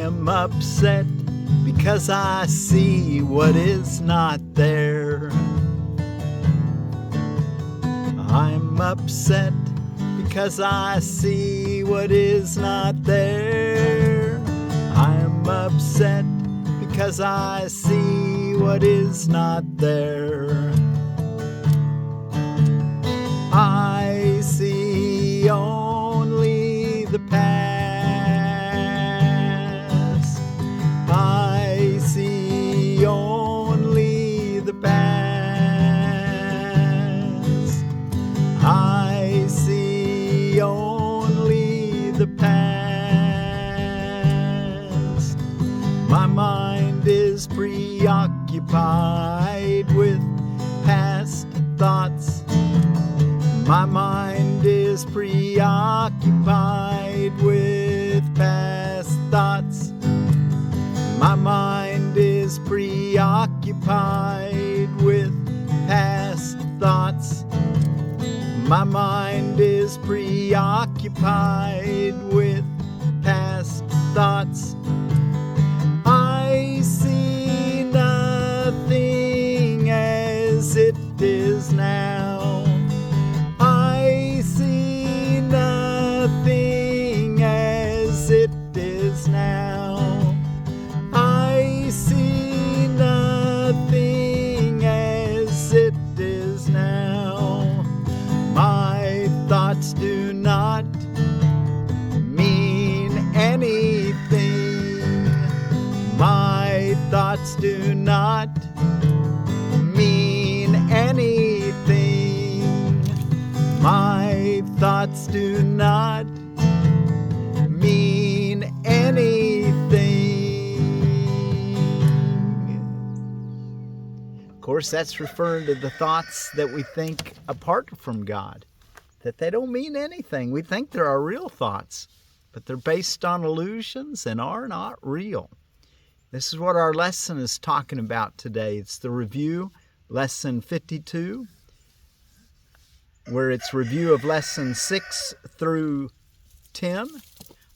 am upset because I see what is not there. I'm upset because I see what is not there. I'm upset because I see what is not there. I see only the past. I see only the past. I see only the past. My mind is preoccupied with past thoughts. My mind is preoccupied with past thoughts. My mind is preoccupied with past thoughts. My mind is preoccupied with past thoughts. I see nothing as it is now. I see nothing as it is now. I see nothing as it is now. My thoughts do not mean anything. My thoughts do not mean anything. My thoughts do not mean anything. Of course, that's referring to the thoughts that we think apart from God, that they don't mean anything. We think they're our real thoughts, but they're based on illusions and are not real. This is what our lesson is talking about today. It's the review, lesson 52, where it's review of lessons 6 through 10.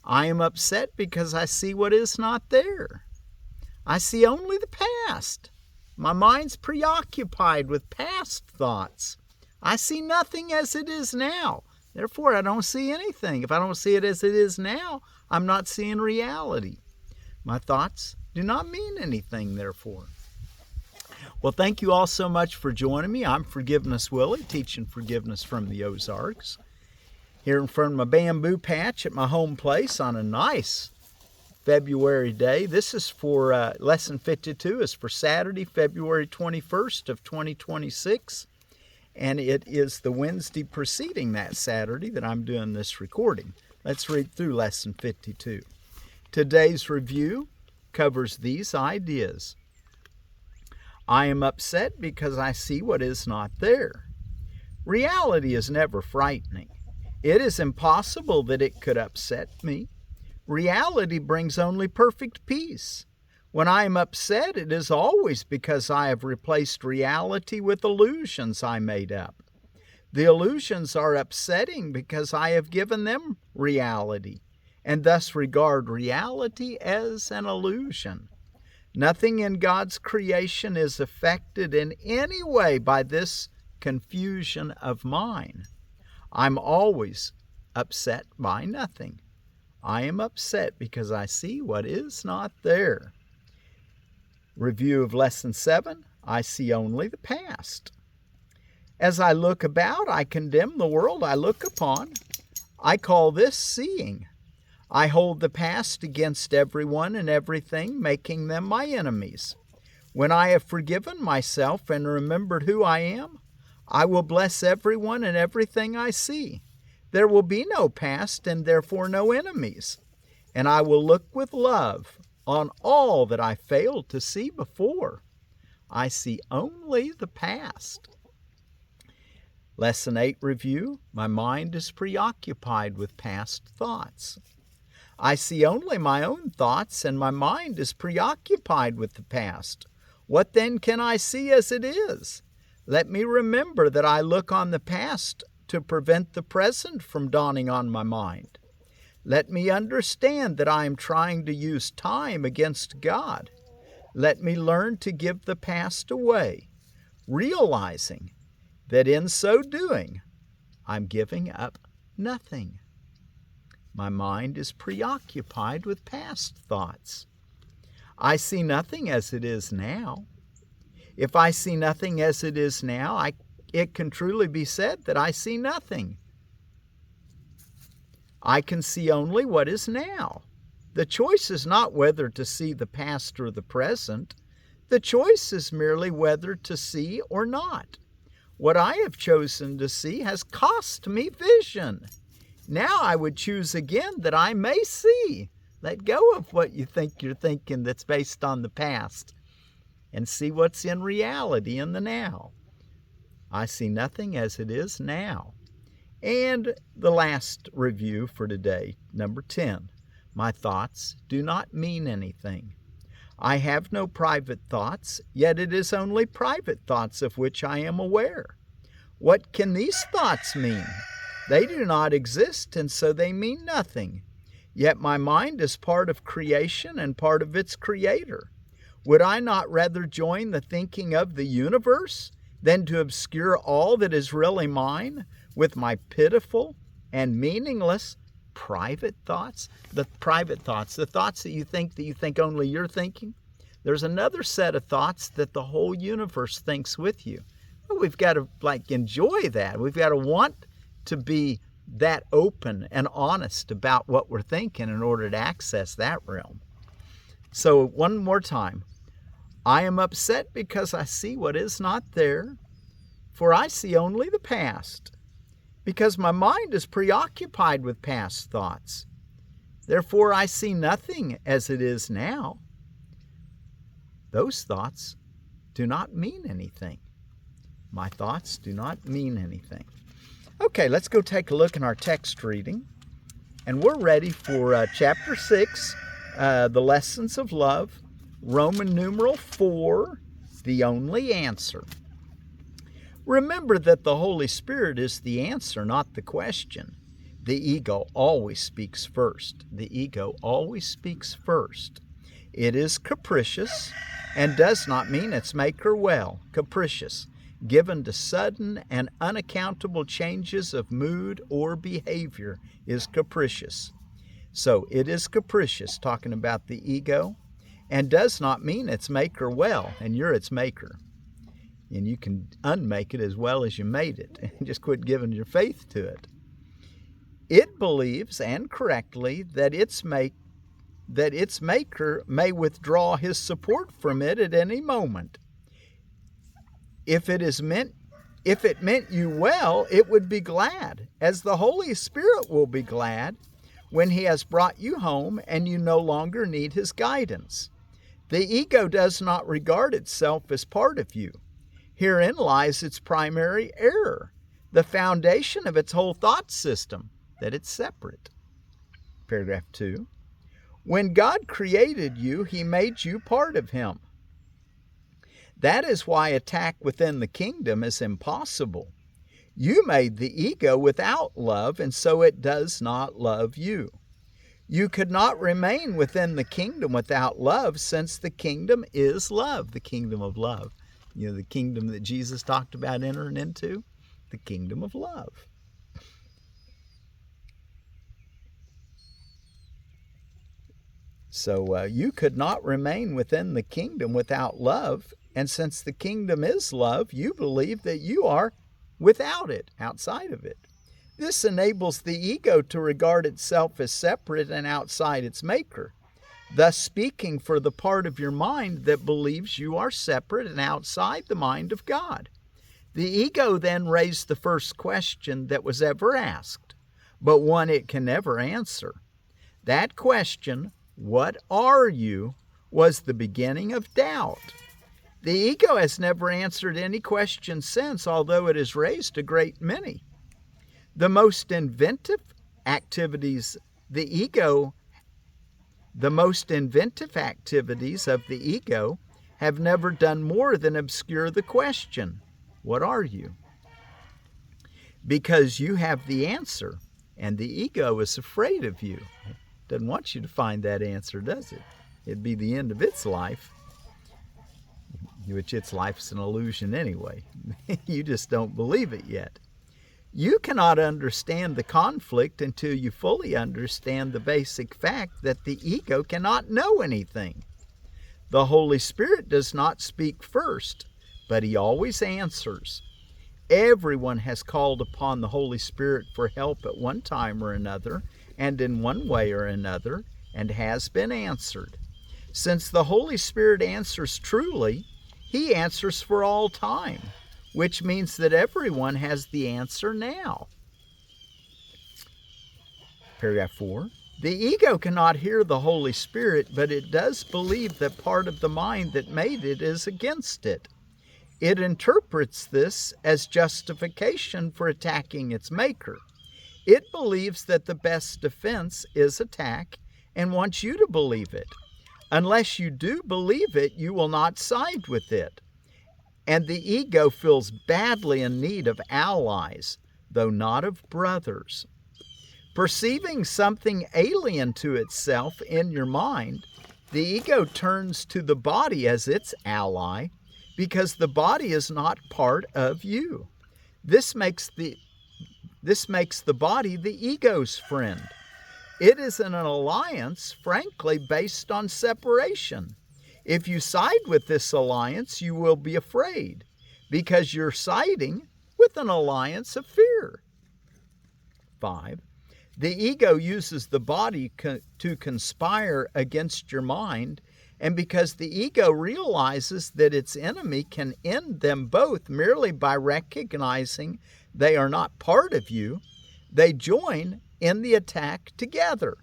I am upset because I see what is not there. I see only the past. My mind's preoccupied with past thoughts. I see nothing as it is now. Therefore, I don't see anything. If I don't see it as it is now, I'm not seeing reality. My thoughts do not mean anything, therefore. Well, thank you all so much for joining me. I'm Forgiveness Willie, teaching forgiveness from the Ozarks, here in front of my bamboo patch at my home place on a nice February day. This is for lesson 52 is for Saturday, February 21st of 2026, and it is the Wednesday preceding that Saturday that I'm doing this recording. Let's read through lesson 52. Today's review covers these ideas. I am upset because I see what is not there. Reality is never frightening. It is impossible that it could upset me. Reality brings only perfect peace. When I am upset, it is always because I have replaced reality with illusions I made up. The illusions are upsetting because I have given them reality, and thus regard reality as an illusion. Nothing in God's creation is affected in any way by this confusion of mine. I'm always upset by nothing. I am upset because I see what is not there. Review of lesson 7, I see only the past. As I look about, I condemn the world I look upon. I call this seeing. I hold the past against everyone and everything, making them my enemies. When I have forgiven myself and remembered who I am, I will bless everyone and everything I see. There will be no past and therefore no enemies. And I will look with love on all that I failed to see before. I see only the past. Lesson 8 review. My mind is preoccupied with past thoughts. I see only my own thoughts, and my mind is preoccupied with the past. What then can I see as it is? Let me remember that I look on the past to prevent the present from dawning on my mind. Let me understand that I am trying to use time against God. Let me learn to give the past away, realizing that in so doing, I'm giving up nothing. My mind is preoccupied with past thoughts. I see nothing as it is now. If I see nothing as it is now, it can truly be said that I see nothing. I can see only what is now. The choice is not whether to see the past or the present. The choice is merely whether to see or not. What I have chosen to see has cost me vision. Now I would choose again that I may see. Let go of what you think you're thinking that's based on the past and see what's in reality in the now. I see nothing as it is now. And the last review for today, number 10. My thoughts do not mean anything. I have no private thoughts, yet it is only private thoughts of which I am aware. What can these thoughts mean? They do not exist, and so they mean nothing. Yet my mind is part of creation and part of its creator. Would I not rather join the thinking of the universe than to obscure all that is really mine with my pitiful and meaningless private thoughts? The private thoughts, the thoughts that you think only you're thinking. There's another set of thoughts that the whole universe thinks with you. Well, we've got to enjoy that. We've got to want to be that open and honest about what we're thinking in order to access that realm. So one more time. I am upset because I see what is not there, for I see only the past, because my mind is preoccupied with past thoughts. Therefore I see nothing as it is now. Those thoughts do not mean anything. My thoughts do not mean anything. Okay, let's go take a look in our text reading. And we're ready for chapter 6, the lessons of love, Roman numeral 4, the only answer. Remember that the Holy Spirit is the answer, not the question. The ego always speaks first. The ego always speaks first. It is capricious and does not mean its maker well. Capricious, given to sudden and unaccountable changes of mood or behavior, is capricious. So it is capricious, talking about the ego, and does not mean its maker well, and you're its maker. And you can unmake it as well as you made it, and just quit giving your faith to it. It believes, and correctly, that its maker may withdraw his support from it at any moment. If it meant you well, it would be glad, as the Holy Spirit will be glad when he has brought you home and you no longer need his guidance. The ego does not regard itself as part of you. Herein lies its primary error, the foundation of its whole thought system, that it's separate. Paragraph 2. When God created you, he made you part of him. That is why attack within the kingdom is impossible. You made the ego without love, and so it does not love you. You could not remain within the kingdom without love, since the kingdom is love, the kingdom of love. You know, the kingdom that Jesus talked about entering into, the kingdom of love. So you could not remain within the kingdom without love, and since the kingdom is love, you believe that you are without it, outside of it. This enables the ego to regard itself as separate and outside its maker, thus speaking for the part of your mind that believes you are separate and outside the mind of God. The ego then raised the first question that was ever asked, but one it can never answer. That question, what are you, was the beginning of doubt. The ego has never answered any question since, although it has raised a great many. The most inventive activities of the ego have never done more than obscure the question, what are you? Because you have the answer, And the ego is afraid of you. It doesn't want you to find that answer, does it? It'd be the end of its life, which its life's an illusion anyway. You just don't believe it yet. You cannot understand the conflict until you fully understand the basic fact that the ego cannot know anything. The Holy Spirit does not speak first, but He always answers. Everyone has called upon the Holy Spirit for help at one time or another, and in one way or another, and has been answered. Since the Holy Spirit answers truly, He answers for all time, which means that everyone has the answer now. Paragraph 4. The ego cannot hear the Holy Spirit, but it does believe that part of the mind that made it is against it. It interprets this as justification for attacking its maker. It believes that the best defense is attack and wants you to believe it. Unless you do believe it, you will not side with it. And the ego feels badly in need of allies, though not of brothers. Perceiving something alien to itself in your mind, the ego turns to the body as its ally, because the body is not part of you. This makes the body the ego's friend. It is an alliance, frankly, based on separation. If you side with this alliance, you will be afraid, because you're siding with an alliance of fear. 5. The ego uses the body to conspire against your mind, and because the ego realizes that its enemy can end them both merely by recognizing they are not part of you, they join in the attack together.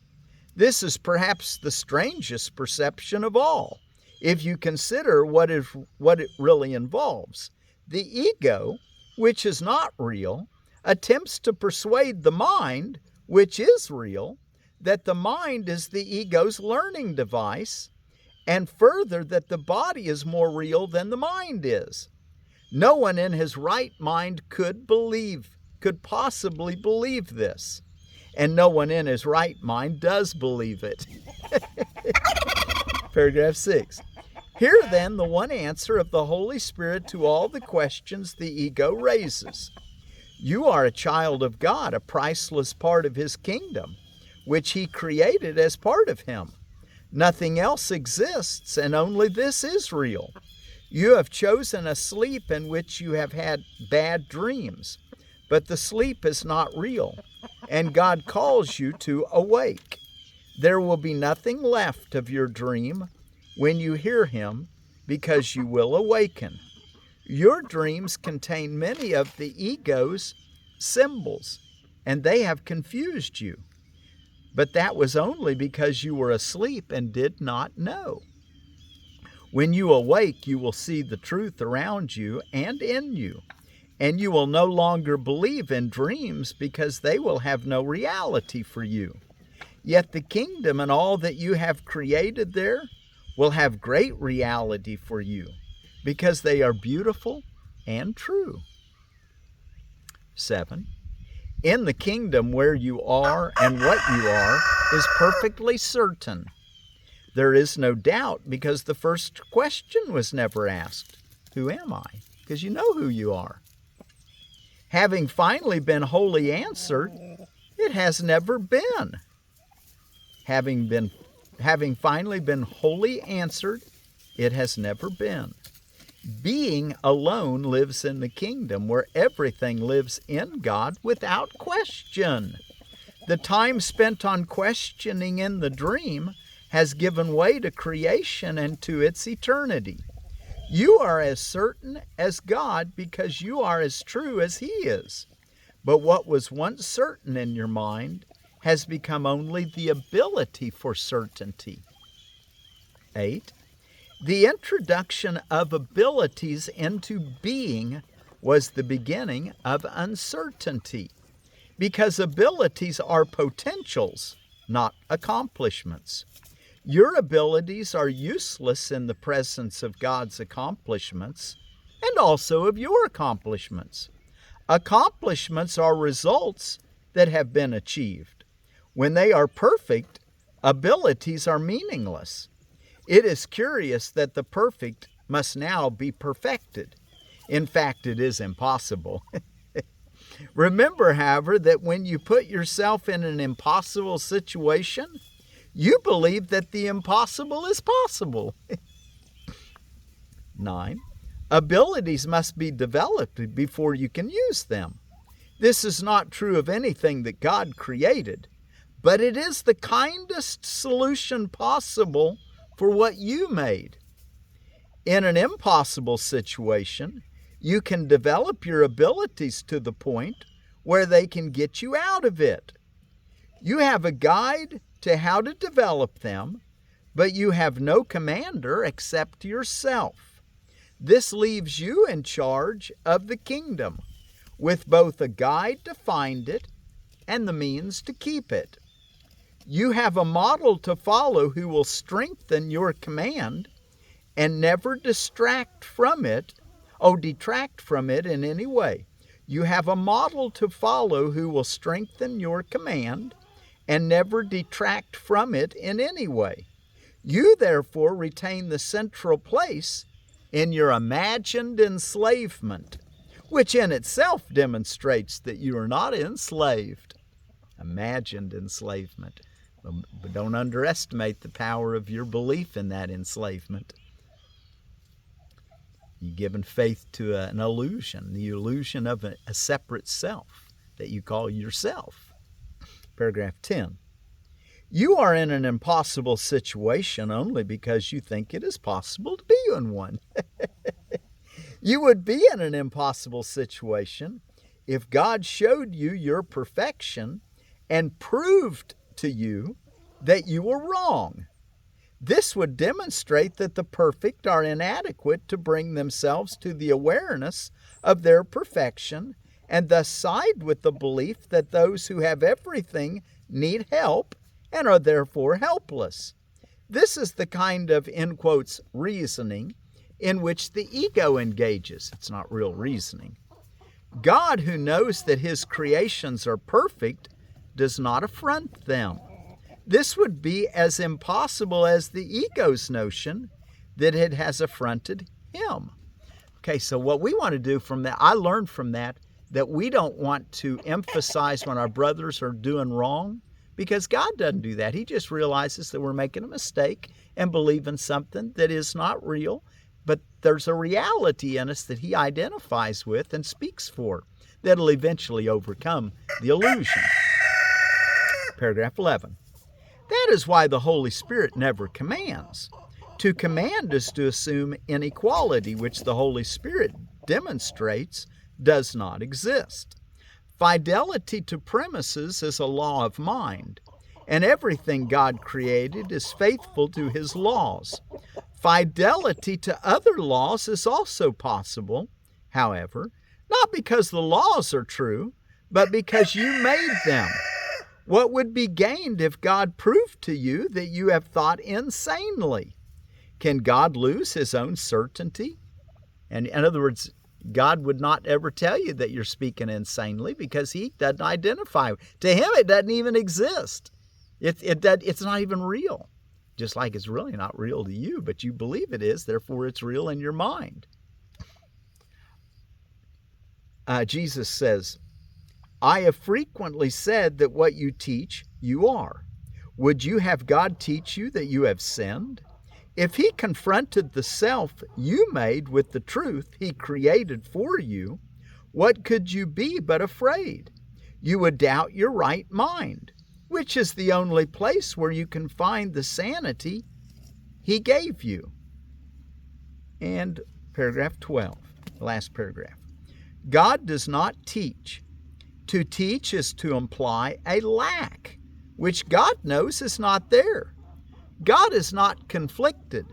This is perhaps the strangest perception of all, if you consider what it really involves. The ego, which is not real, attempts to persuade the mind, which is real, that the mind is the ego's learning device, and further that the body is more real than the mind is. No one in his right mind could possibly believe this, and no one in his right mind does believe it. Paragraph 6. Hear then the one answer of the Holy Spirit to all the questions the ego raises. You are a child of God, a priceless part of His kingdom, which He created as part of Him. Nothing else exists, and only this is real. You have chosen a sleep in which you have had bad dreams, but the sleep is not real, and God calls you to awake. There will be nothing left of your dream when you hear Him, because you will awaken. Your dreams contain many of the ego's symbols, and they have confused you. But that was only because you were asleep and did not know. When you awake, you will see the truth around you and in you, and you will no longer believe in dreams because they will have no reality for you. Yet the kingdom and all that you have created there will have great reality for you, because they are beautiful and true. 7. In the kingdom, where you are and what you are is perfectly certain. There is no doubt, because the first question was never asked. Who am I? Because you know who you are. Having finally been wholly answered, it has never been. Having finally been wholly answered, it has never been. Being alone lives in the kingdom, where everything lives in God without question. The time spent on questioning in the dream has given way to creation and to its eternity. You are as certain as God because you are as true as He is. But what was once certain in your mind has become only the ability for certainty. 8. The introduction of abilities into being was the beginning of uncertainty, because abilities are potentials, not accomplishments. Your abilities are useless in the presence of God's accomplishments, and also of your accomplishments. Accomplishments are results, that have been achieved. When they are perfect, abilities are meaningless. It is curious that the perfect must now be perfected. In fact, it is impossible. Remember, however, that when you put yourself in an impossible situation, you believe that the impossible is possible. 9. Abilities must be developed before you can use them. This is not true of anything that God created, but it is the kindest solution possible for what you made. In an impossible situation, you can develop your abilities to the point where they can get you out of it. You have a guide to how to develop them, but you have no commander except yourself. This leaves you in charge of the kingdom, with both a guide to find it and the means to keep it. You have a model to follow who will strengthen your command and never detract from it in any way. You have a model to follow who will strengthen your command and never detract from it in any way. You therefore retain the central place in your imagined enslavement, which in itself demonstrates that you are not enslaved. Imagined enslavement. But don't underestimate the power of your belief in that enslavement. You've given faith to an illusion, the illusion of a separate self that you call yourself. Paragraph 10. You are in an impossible situation only because you think it is possible to be in one. You would be in an impossible situation if God showed you your perfection and proved to you that you were wrong. This would demonstrate that the perfect are inadequate to bring themselves to the awareness of their perfection and thus side with the belief that those who have everything need help and are therefore helpless. This is the kind of, in quotes, reasoning in which the ego engages. It's not real reasoning. God, who knows that His creations are perfect, does not affront them. This would be as impossible as the ego's notion that it has affronted Him. Okay, so what we want to do from that, I learned from that we don't want to emphasize when our brothers are doing wrong, because God doesn't do that. He just realizes that we're making a mistake and believe in something that is not real, but there's a reality in us that He identifies with and speaks for that'll eventually overcome the illusion. Paragraph 11. That is why the Holy Spirit never commands. To command is to assume inequality, which the Holy Spirit demonstrates does not exist. Fidelity to premises is a law of mind, and everything God created is faithful to His laws. Fidelity to other laws is also possible, however, not because the laws are true, but because you made them. What would be gained if God proved to you that you have thought insanely? Can God lose His own certainty? And in other words, God would not ever tell you that you're speaking insanely because He doesn't identify. To Him, it doesn't even exist. It's not even real. Just like it's really not real to you, but you believe it is, therefore it's real in your mind. Jesus says, I have frequently said that what you teach, you are. Would you have God teach you that you have sinned? If He confronted the self you made with the truth He created for you, what could you be but afraid? You would doubt your right mind, which is the only place where you can find the sanity He gave you. And paragraph 12, last paragraph. God does not teach. To teach is to imply a lack, which God knows is not there. God is not conflicted.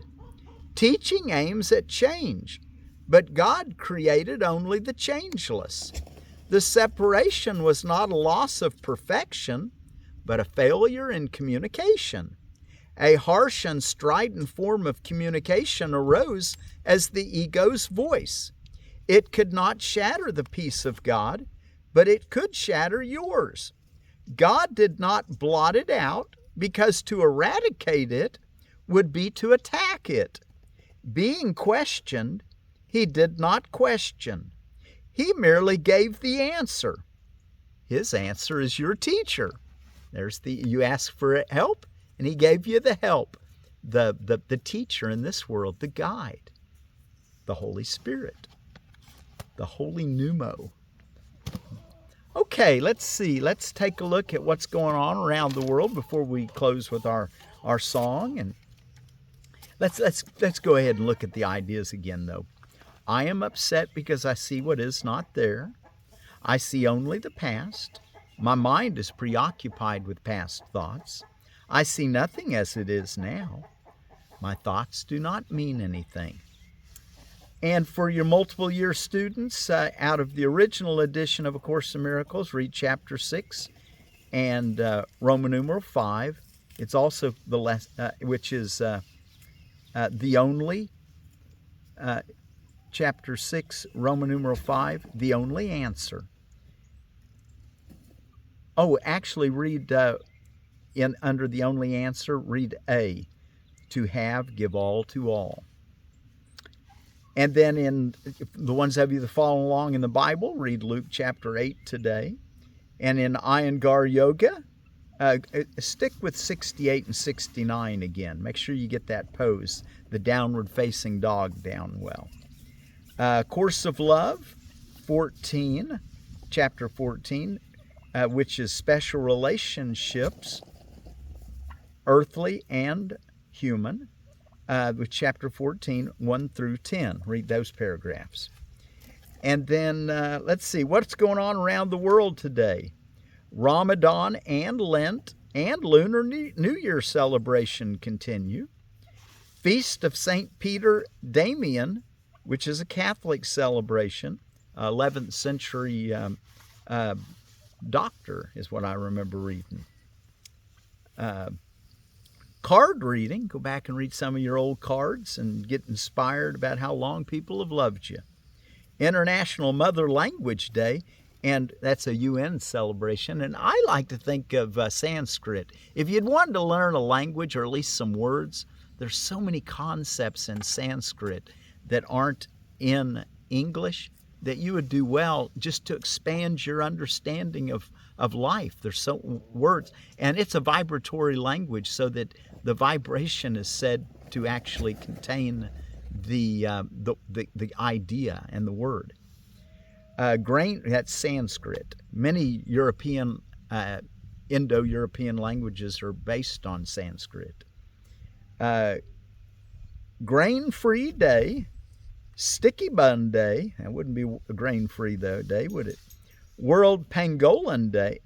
Teaching aims at change, but God created only the changeless. The separation was not a loss of perfection, but a failure in communication. A harsh and strident form of communication arose as the ego's voice. It could not shatter the peace of God, but it could shatter yours. God did not blot it out, because to eradicate it would be to attack it. Being questioned, he did not question. He merely gave the answer. His answer is your teacher. You asked for help, and he gave you the help. The teacher in this world, the guide, the Holy Spirit, the Holy Pneumo. Okay, let's see. Let's take a look at what's going on around the world before we close with our song. And let's go ahead and look at the ideas again, though. I am upset because I see what is not there. I see only the past. My mind is preoccupied with past thoughts. I see nothing as it is now. My thoughts do not mean anything. And for your multiple year students, out of the original edition of A Course in Miracles, read chapter 6 and Roman numeral 5. It's also which is the only, chapter 6, Roman numeral 5, the only answer. Oh, actually read under the only answer, read A, to have, give all to all. And then in the ones of you that follow along in the Bible, read Luke chapter 8 today. And in Iyengar Yoga, stick with 68 and 69 again. Make sure you get that pose, the downward facing dog, down well. Course of Love 14, chapter 14, which is special relationships, earthly and human. With chapter 14, 1 through 10. Read those paragraphs. And then let's see, what's going on around the world today? Ramadan and Lent and Lunar New Year celebration continue. Feast of St. Peter Damian, which is a Catholic celebration, 11th century doctor is what I remember reading. Card reading, go back and read some of your old cards and get inspired about how long people have loved you. International Mother Language Day, and that's a UN celebration, and I like to think of Sanskrit. If you'd wanted to learn a language or at least some words, there's so many concepts in Sanskrit that aren't in English that you would do well just to expand your understanding of life. There's so words, and it's a vibratory language, so that the vibration is said to actually contain the idea and the word. Grain, that's Sanskrit. Many European, Indo-European languages are based on Sanskrit. Grain-free day, Sticky Bun Day. That wouldn't be a grain-free though day, would it? World Pangolin Day.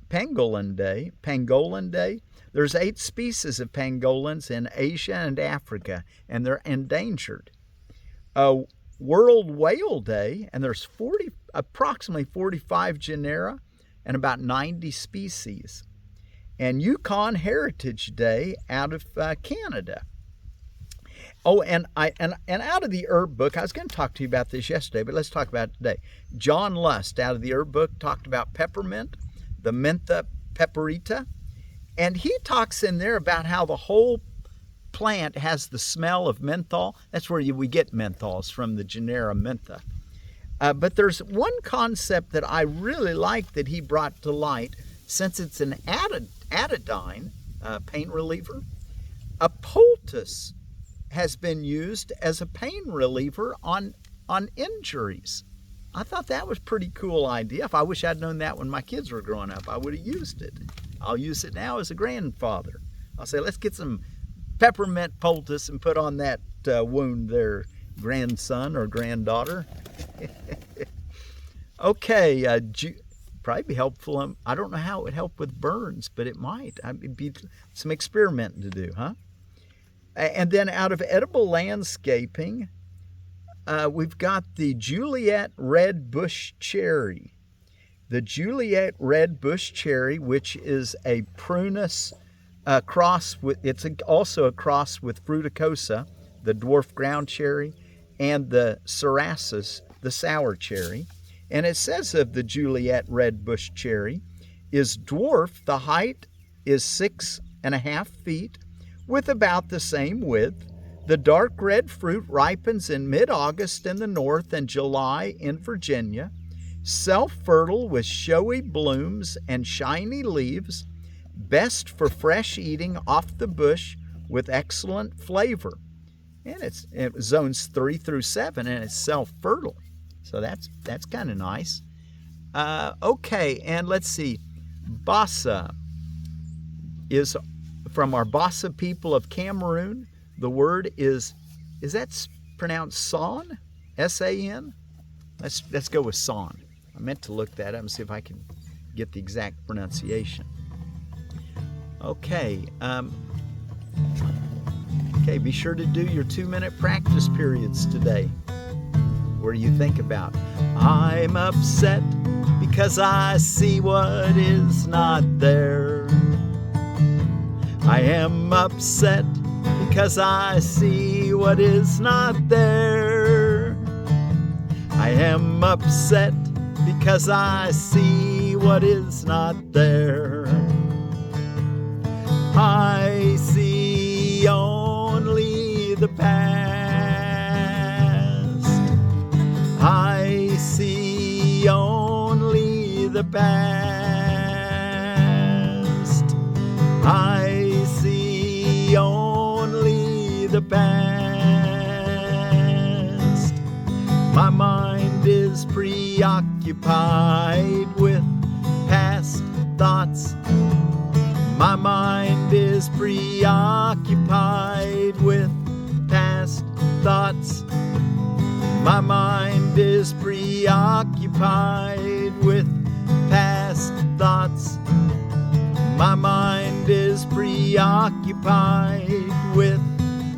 There's 8 species of pangolins in Asia and Africa, and they're endangered. World Whale Day, and there's approximately 45 genera and about 90 species. And Yukon Heritage Day out of Canada. Oh, and out of the herb book, I was going to talk to you about this yesterday, but let's talk about it today. John Lust, out of the herb book, talked about peppermint, the Mentha peperita, and he talks in there about how the whole plant has the smell of menthol. That's where we get menthols, from the genera Mentha. But there's one concept that I really like that he brought to light, since it's an anodyne, pain reliever. A poultice has been used as a pain reliever on injuries. I thought that was a pretty cool idea. If I wish I'd known that when my kids were growing up, I would have used it. I'll use it now as a grandfather. I'll say, let's get some peppermint poultice and put on that wound there, grandson or granddaughter. Okay, probably be helpful. I don't know how it would help with burns, but it might. It'd be some experimenting to do, huh? And then out of edible landscaping, we've got the Juliet Red Bush Cherry. The Juliet Red Bush Cherry, which is a prunus cross with, it's also a cross with fruticosa, the dwarf ground cherry, and the Cerasus, the sour cherry. And it says of the Juliet Red Bush Cherry, is dwarf. The height is 6.5 feet with about the same width. The dark red fruit ripens in mid-August in the north and July in Virginia. Self-fertile with showy blooms and shiny leaves. Best for fresh eating off the bush with excellent flavor. And it's zones 3 through 7, and it's self-fertile. So that's kind of nice. Okay, and let's see. Bassa is from our Bassa people of Cameroon. The word is that pronounced son? S-A-N? Let's go with son. I meant to look that up and see if I can get the exact pronunciation. Okay. Okay, be sure to do your 2-minute practice periods today, where you think about, I'm upset because I see what is not there. I am upset because I see what is not there. I am upset because I see what is not there. I see only the past. I see only the past. I see only the past. My mind is preoccupied with past thoughts. My mind is preoccupied with past thoughts. My mind is preoccupied with past thoughts. My mind is preoccupied with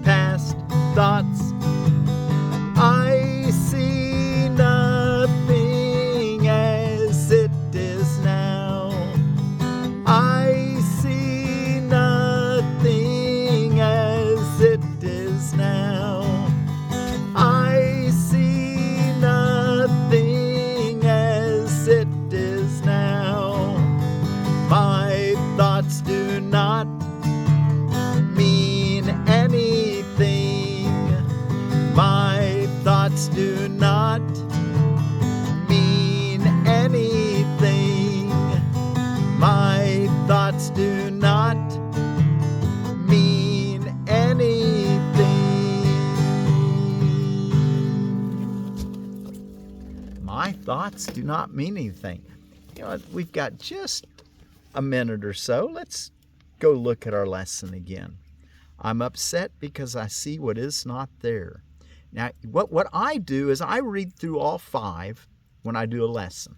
past thoughts. I see nothing as it is now. I see nothing as it is now. I see nothing as it is now. My thoughts do not mean anything. My thoughts do not mean anything. My thoughts do not mean anything. My thoughts do not mean anything. You know, we've got just a minute or so. Let's go look at our lesson again. I'm upset because I see what is not there. Now, what I do is I read through all 5 when I do a lesson,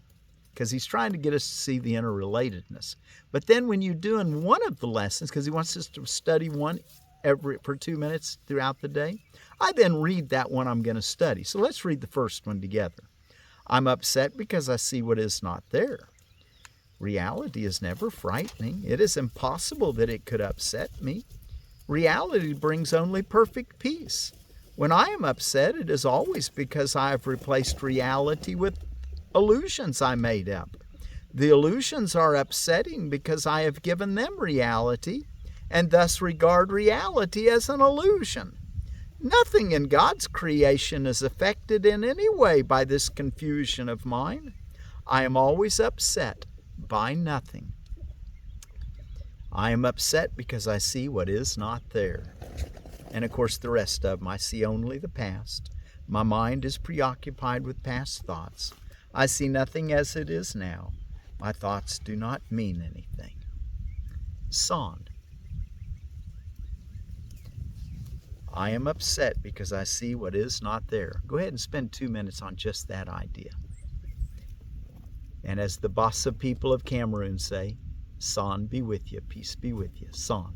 because he's trying to get us to see the interrelatedness. But then when you're doing one of the lessons, because he wants us to study one for 2 minutes throughout the day, I then read that one I'm going to study. So let's read the first one together. I'm upset because I see what is not there. Reality is never frightening. It is impossible that it could upset me. Reality brings only perfect peace. When I am upset, it is always because I have replaced reality with illusions I made up. The illusions are upsetting because I have given them reality and thus regard reality as an illusion. Nothing in God's creation is affected in any way by this confusion of mine. I am always upset by nothing. I am upset because I see what is not there. And of course the rest of them, I see only the past. My mind is preoccupied with past thoughts. I see nothing as it is now. My thoughts do not mean anything. Song. I am upset because I see what is not there. Go ahead and spend 2 minutes on just that idea. And as the Bassa people of Cameroon say, Son be with you, peace be with you, Son.